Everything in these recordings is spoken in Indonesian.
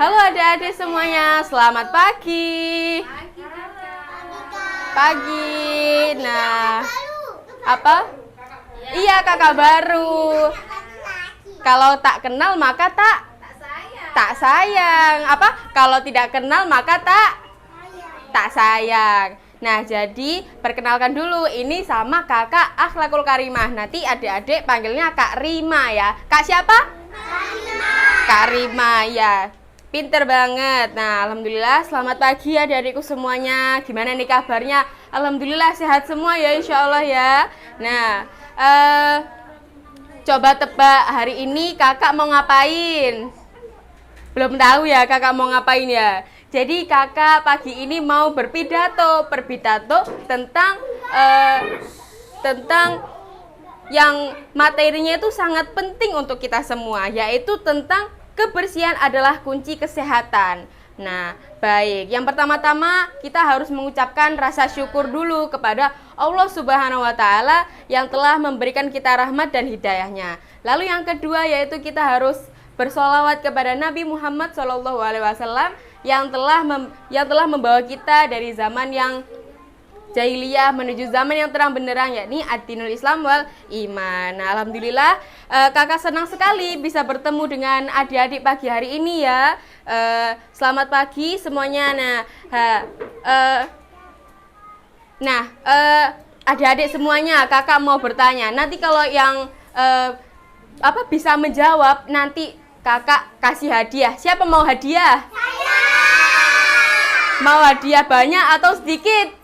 Halo adik-adik semuanya, selamat pagi. Pagi. Nah, apa? Iya, kakak baru. Kalau tak kenal maka tak sayang. Apa? Kalau tidak kenal maka tak sayang. Nah, jadi perkenalkan dulu, ini sama kakak Akhlakul Karimah. Nanti adik-adik panggilnya Kak Rima ya. Kak siapa? Kak Rima ya. Pinter banget. Nah, alhamdulillah selamat pagi adik-adikku semuanya. Gimana nih kabarnya? Alhamdulillah sehat semua ya, insya Allah ya. Nah, coba tebak hari ini kakak mau ngapain? Belum tahu ya kakak mau ngapain ya. Jadi kakak pagi ini mau berpidato tentang yang materinya itu sangat penting untuk kita semua, yaitu tentang kebersihan adalah kunci kesehatan. Nah, baik. Yang pertama-tama kita harus mengucapkan rasa syukur dulu kepada Allah Subhanahu wa Ta'ala yang telah memberikan kita rahmat dan hidayahnya. Lalu yang kedua yaitu kita harus bersolawat kepada Nabi Muhammad SAW yang telah membawa kita dari zaman yang jahiliyah menuju zaman yang terang benderang, yakni ad-dinul Islam wal iman. Nah, alhamdulillah kakak senang sekali bisa bertemu dengan adik-adik pagi hari ini ya. Selamat pagi semuanya. Nah, adik-adik semuanya, kakak mau bertanya. Nanti kalau yang bisa menjawab, nanti kakak kasih hadiah. Siapa mau hadiah? Saya. Mau hadiah banyak atau sedikit?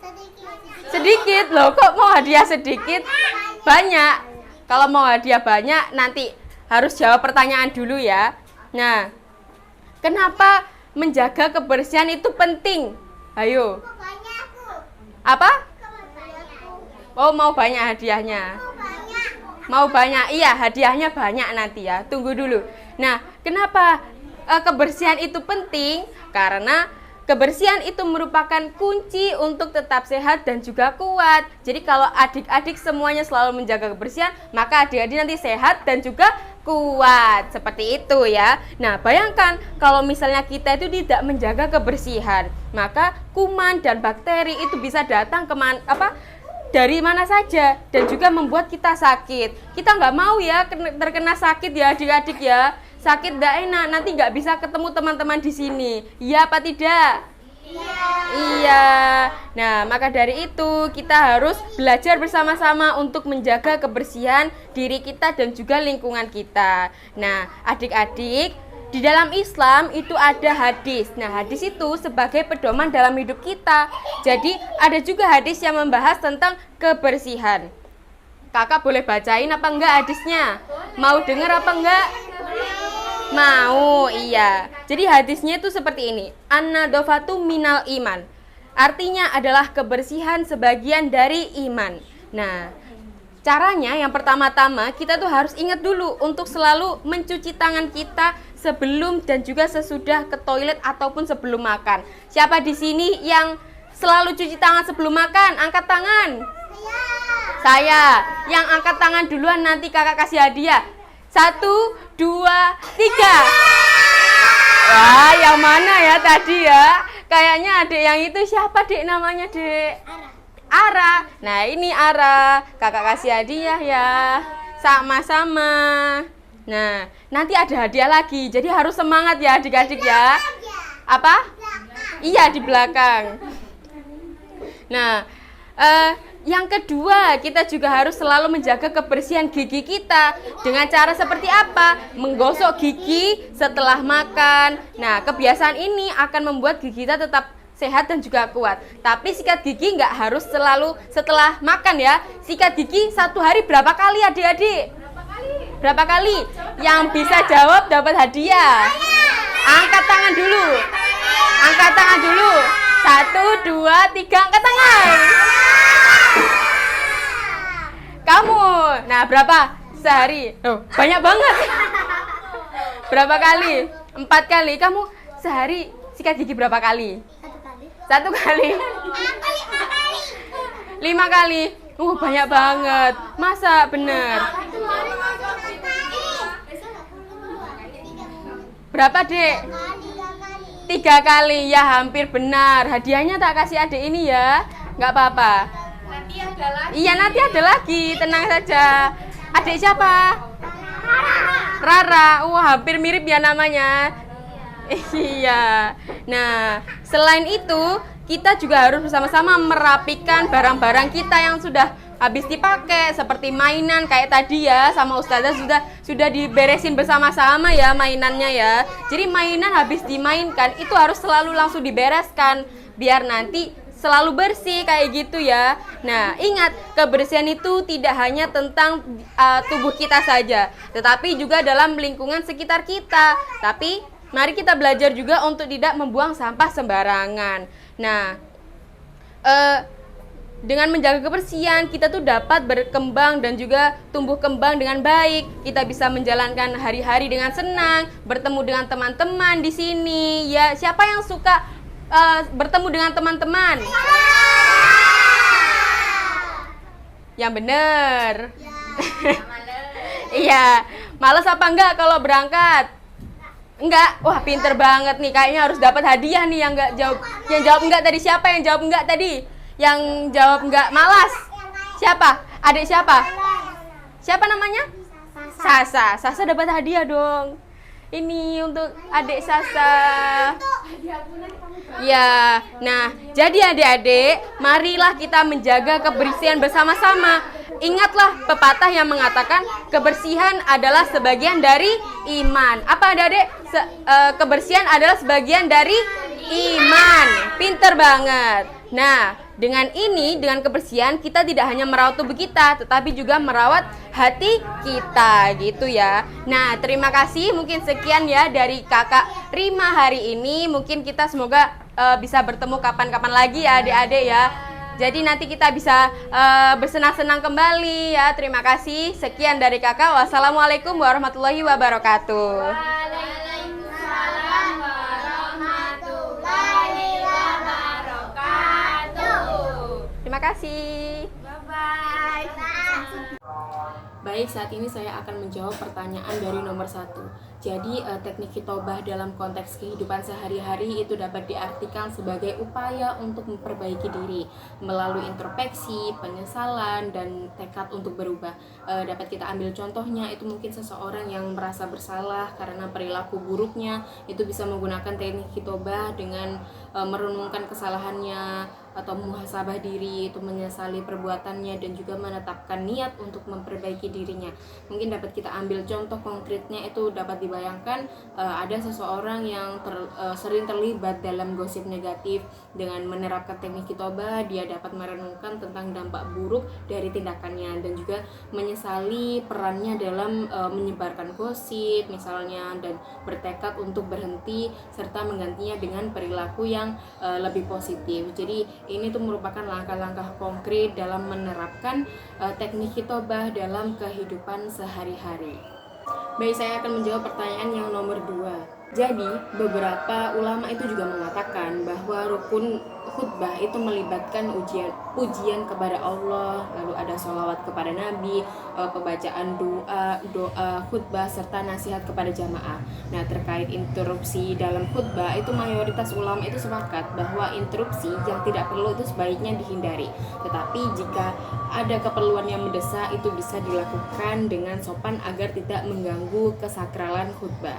Sedikit loh, kok mau hadiah sedikit? Banyak. Kalau mau hadiah banyak nanti harus jawab pertanyaan dulu ya. Nah, kenapa menjaga kebersihan itu penting? Ayo. Apa? Oh, mau banyak hadiahnya. Mau banyak, iya hadiahnya banyak nanti ya. Tunggu dulu. Nah, kenapa kebersihan itu penting? Karena kebersihan itu merupakan kunci untuk tetap sehat dan juga kuat. Jadi kalau adik-adik semuanya selalu menjaga kebersihan, maka adik-adik nanti sehat dan juga kuat. Seperti itu ya. Nah, bayangkan kalau misalnya kita itu tidak menjaga kebersihan, maka kuman dan bakteri itu bisa datang dari mana saja dan juga membuat kita sakit. Kita nggak mau ya terkena sakit ya adik-adik ya. Sakit nggak enak, nanti nggak bisa ketemu teman-teman di sini. Iya apa tidak? Iya. Nah, maka dari itu kita harus belajar bersama-sama untuk menjaga kebersihan diri kita dan juga lingkungan kita. Nah, adik-adik, di dalam Islam itu ada hadis. Nah, hadis itu sebagai pedoman dalam hidup kita. Jadi, ada juga hadis yang membahas tentang kebersihan. Kakak boleh bacain apa enggak hadisnya? Mau dengar apa enggak? Mau, iya. Jadi hadisnya itu seperti ini. An-nadhafatu minal iman. Artinya adalah kebersihan sebagian dari iman. Nah, caranya yang pertama-tama kita tuh harus ingat dulu untuk selalu mencuci tangan kita sebelum dan juga sesudah ke toilet ataupun sebelum makan. Siapa di sini yang selalu cuci tangan sebelum makan? Angkat tangan. Saya. Yang angkat tangan duluan nanti kakak kasih hadiah. 1, 2, 3. Wah, yang mana ya tadi ya? Kayaknya adik yang itu siapa dek namanya dek? Ara. Nah, ini Ara. Kakak kasih hadiah ya. Sama-sama. Nah, nanti ada hadiah lagi. Jadi harus semangat ya adik-adik ya. Apa? Iya, di belakang. Nah, yang kedua, kita juga harus selalu menjaga kebersihan gigi kita. Dengan cara seperti apa? Menggosok gigi setelah makan. Nah, kebiasaan ini akan membuat gigi kita tetap sehat dan juga kuat. Tapi sikat gigi nggak harus selalu setelah makan ya. Sikat gigi 1 hari berapa kali adik-adik? Berapa kali? Yang bisa jawab dapat hadiah. Angkat tangan dulu. Angkat tangan dulu. 1, 2, 3, angkat tangan. Kamu, nah berapa sehari? Oh, banyak banget. Berapa kali? 4 kali. Kamu sehari sikat gigi berapa kali? 1 kali. 5 kali. Banyak banget. Masa bener? Berapa dek? 3 kali ya, hampir benar. Hadiahnya tak kasih adik ini ya, nggak apa-apa. Nanti ada lagi. Iya, nanti ada lagi, tenang saja. Adik siapa? Rara. Wah, hampir mirip ya namanya. Iya. Nah, selain itu kita juga harus bersama-sama merapikan barang-barang kita yang sudah habis dipakai, seperti mainan kayak tadi ya, sama Ustazah sudah diberesin bersama-sama ya mainannya ya. Jadi mainan habis dimainkan itu harus selalu langsung dibereskan biar nanti selalu bersih kayak gitu ya. Nah, ingat, kebersihan itu tidak hanya tentang tubuh kita saja, tetapi juga dalam lingkungan sekitar kita. Tapi mari kita belajar juga untuk tidak membuang sampah sembarangan. Nah, dengan menjaga kebersihan, kita tuh dapat berkembang dan juga tumbuh kembang dengan baik. Kita bisa menjalankan hari-hari dengan senang, bertemu dengan teman-teman di sini. Ya, siapa yang suka bertemu dengan teman-teman? Yang bener. Iya, males apa enggak kalau berangkat? Enggak. Wah, pinter banget nih. Kayaknya harus dapat hadiah nih yang enggak jawab. Yang jawab enggak tadi siapa yang jawab enggak tadi? Yang jawab enggak malas. Siapa? Adik siapa? Siapa namanya? Sasa. Sasa dapat hadiah dong. Ini untuk adik Sasa. Ya, nah, jadi adik-adik, marilah kita menjaga kebersihan bersama-sama. Ingatlah pepatah yang mengatakan kebersihan adalah sebagian dari iman. Apa adik-adik? Kebersihan adalah sebagian dari iman. Pinter banget. Nah, dengan kebersihan kita tidak hanya merawat tubuh kita, tetapi juga merawat hati kita gitu ya. Nah, terima kasih, mungkin sekian ya dari Kakak Rima hari ini. Mungkin kita semoga bisa bertemu kapan-kapan lagi ya adik-adik ya. Jadi nanti kita bisa bersenang-senang kembali ya. Terima kasih, sekian dari Kakak. Wassalamualaikum warahmatullahi wabarakatuh. Waalaikumsalam warahmatullahi wabarakatuh. Terima kasih. Bye-bye. Baik, saat ini saya akan menjawab pertanyaan dari nomor 1. Jadi, teknik khitobah dalam konteks kehidupan sehari-hari itu dapat diartikan sebagai upaya untuk memperbaiki diri melalui introspeksi, penyesalan, dan tekad untuk berubah. Dapat kita ambil contohnya, itu mungkin seseorang yang merasa bersalah karena perilaku buruknya, itu bisa menggunakan teknik khitobah dengan merenungkan kesalahannya atau muhasabah diri, itu menyesali perbuatannya dan juga menetapkan niat untuk memperbaiki dirinya. Mungkin dapat kita ambil contoh konkretnya, itu dapat dibayangkan ada seseorang yang sering terlibat dalam gosip negatif. Dengan menerapkan teknik khitobah, dia dapat merenungkan tentang dampak buruk dari tindakannya dan juga menyesali perannya dalam menyebarkan gosip misalnya, dan bertekad untuk berhenti serta menggantinya dengan perilaku yang lebih positif. Jadi ini tuh merupakan langkah-langkah konkret dalam menerapkan teknik khitobah dalam kehidupan sehari-hari. Baik, saya akan menjawab pertanyaan yang nomor 2. Jadi, beberapa ulama itu juga mengatakan bahwa rukun khutbah itu melibatkan pujian kepada Allah, lalu ada sholawat kepada Nabi, pembacaan doa khutbah, serta nasihat kepada jamaah. Nah, terkait interupsi dalam khutbah, itu mayoritas ulama itu sepakat bahwa interupsi yang tidak perlu itu sebaiknya dihindari. Tetapi jika ada keperluan yang mendesak, itu bisa dilakukan dengan sopan agar tidak mengganggu kesakralan khutbah.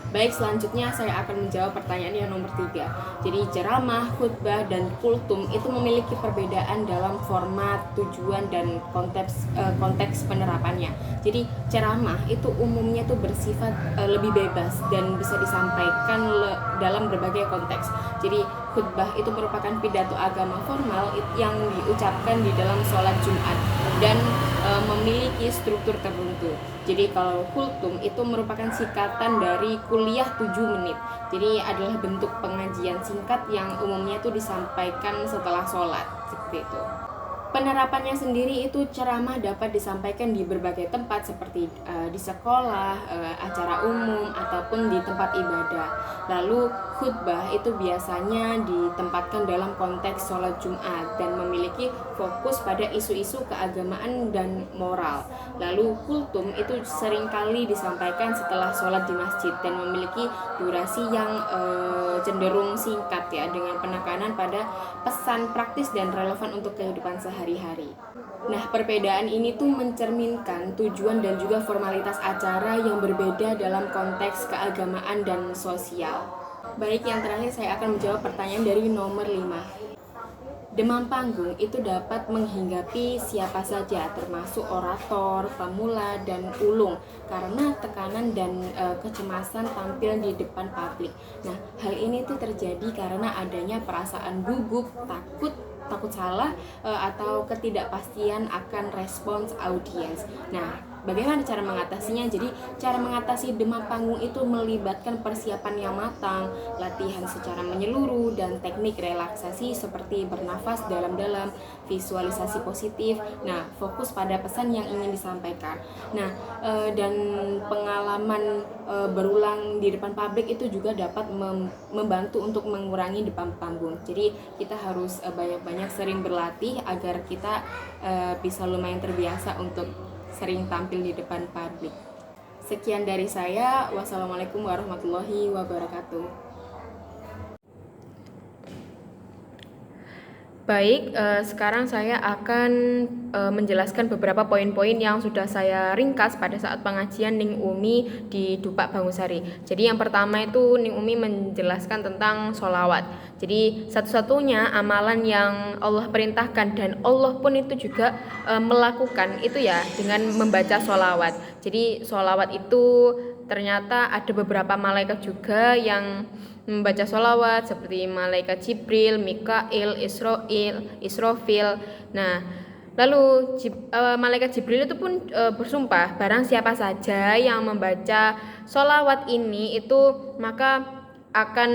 Baik, selanjutnya saya akan menjawab pertanyaan yang nomor 3. Jadi ceramah, khutbah, dan kultum itu memiliki perbedaan dalam format, tujuan, dan konteks penerapannya. Jadi ceramah itu umumnya tuh bersifat lebih bebas dan bisa disampaikan dalam berbagai konteks. Jadi khutbah itu merupakan pidato agama formal yang diucapkan di dalam sholat Jumat dan memiliki struktur tertentu. Jadi kalau kultum itu merupakan singkatan dari kuliah 7 menit. Jadi adalah bentuk pengajian singkat yang umumnya itu disampaikan setelah sholat, seperti itu. Penerapannya sendiri itu ceramah dapat disampaikan di berbagai tempat seperti di sekolah, acara umum, ataupun di tempat ibadah. Lalu khutbah itu biasanya ditempatkan dalam konteks sholat Jumat dan memiliki fokus pada isu-isu keagamaan dan moral. Lalu kultum itu seringkali disampaikan setelah sholat di masjid dan memiliki durasi yang cenderung singkat ya, dengan penekanan pada pesan praktis dan relevan untuk kehidupan sehari-hari. Nah, perbedaan ini tuh mencerminkan tujuan dan juga formalitas acara yang berbeda dalam konteks keagamaan dan sosial. Baik, yang terakhir saya akan menjawab pertanyaan dari nomor 5. Demam panggung itu dapat menghinggapi siapa saja, termasuk orator, pemula, dan ulung, karena tekanan dan kecemasan tampil di depan publik. Nah, hal ini tuh terjadi karena adanya perasaan gugup, takut salah, atau ketidakpastian akan respons audiens. Nah, bagaimana cara mengatasinya? Jadi, cara mengatasi demam panggung itu melibatkan persiapan yang matang, latihan secara menyeluruh, dan teknik relaksasi seperti bernafas dalam-dalam, visualisasi positif. Nah, fokus pada pesan yang ingin disampaikan. Nah, dan pengalaman berulang di depan publik itu juga dapat membantu untuk mengurangi demam panggung. Jadi, kita harus banyak-banyak sering berlatih agar kita bisa lumayan terbiasa untuk sering tampil di depan publik. Sekian dari saya. Wassalamualaikum warahmatullahi wabarakatuh. Baik, sekarang saya akan menjelaskan beberapa poin-poin yang sudah saya ringkas pada saat pengajian Ning Umi di Dupak Bangusari. Jadi yang pertama itu Ning Umi menjelaskan tentang sholawat. Jadi satu-satunya amalan yang Allah perintahkan dan Allah pun itu juga melakukan itu ya dengan membaca sholawat. Jadi sholawat itu ternyata ada beberapa malaikat juga yang membaca sholawat seperti malaikat Jibril, Mikail, Israfil. Nah, lalu malaikat Jibril itu pun bersumpah barang siapa saja yang membaca sholawat ini itu maka akan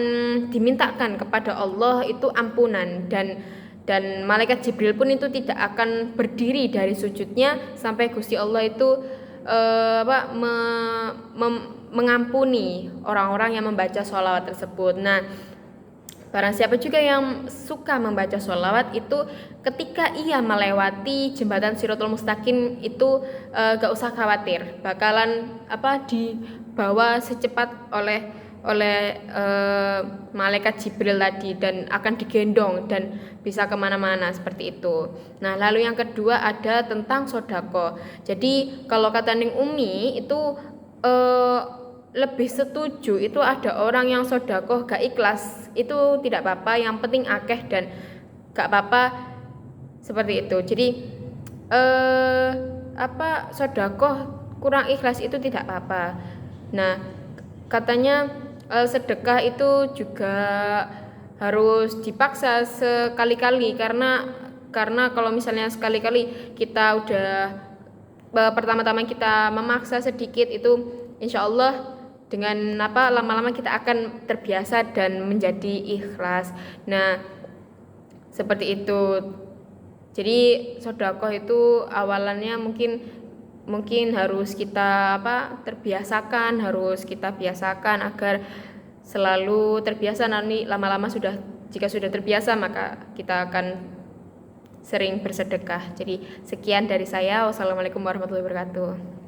dimintakan kepada Allah itu ampunan, dan malaikat Jibril pun itu tidak akan berdiri dari sujudnya sampai Gusti Allah itu mengampuni orang-orang yang membaca sholawat tersebut. Nah, barang siapa juga yang suka membaca sholawat itu ketika ia melewati jembatan Shirathul Mustaqim itu gak usah khawatir, bakalan dibawa secepat oleh malaikat Jibril tadi dan akan digendong dan bisa kemana-mana seperti itu. Nah, lalu yang kedua ada tentang sodako. Jadi kalau kata Ning Umi itu lebih setuju itu ada orang yang sodako gak ikhlas itu tidak apa-apa, yang penting akeh dan gak apa-apa seperti itu. Jadi sodako kurang ikhlas itu tidak apa-apa. Nah, katanya sedekah itu juga harus dipaksa sekali-kali, karena kalau misalnya sekali-kali kita udah pertama-tama kita memaksa sedikit itu insya Allah dengan lama-lama kita akan terbiasa dan menjadi ikhlas. Nah, seperti itu. Jadi sedekah itu awalannya mungkin harus kita harus kita biasakan agar selalu terbiasa. Nanti lama-lama jika sudah terbiasa maka kita akan sering bersedekah. Jadi sekian dari saya. Wassalamualaikum warahmatullahi wabarakatuh.